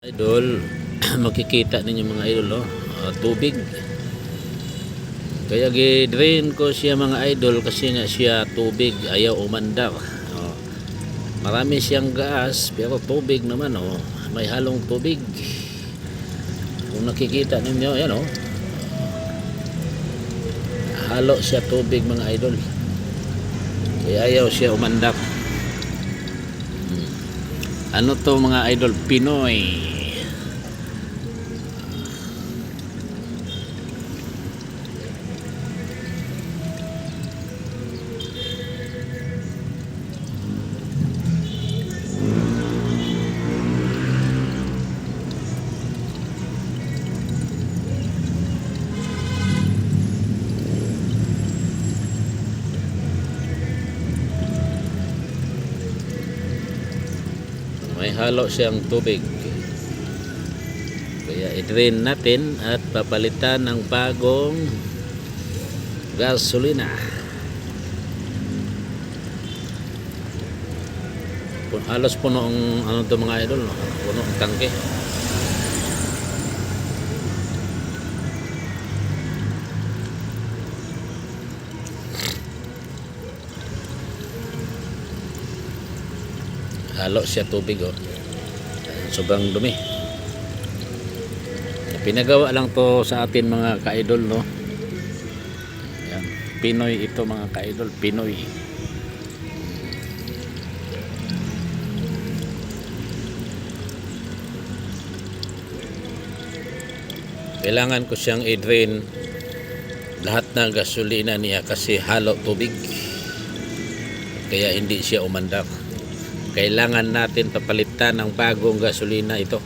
Idol, makikita ninyo mga idol, tubig. Kaya gi-drain ko siya mga idol kasi nga siya tubig, ayaw umandar. Marami siyang gas pero tubig naman, may halong tubig. Kung nakikita ninyo, yan halo siya tubig mga idol. Kaya ayaw siya umandar. Ano to mga idol? Pinoy. May halo siyang tubig, kaya i-drain natin at papalitan ng bagong gasolina. Halos puno ang to mga idol, puno ang tangke. Halo siya tubig, sobrang dumi. Pinagawa lang to sa atin mga ka-idol, Yan. Pinoy ito mga ka-idol, Pinoy. Kailangan ko siyang i-drain lahat ng gasolina niya kasi halo tubig, kaya hindi siya umandar. Kailangan natin papalitan ng bagong gasolina ito.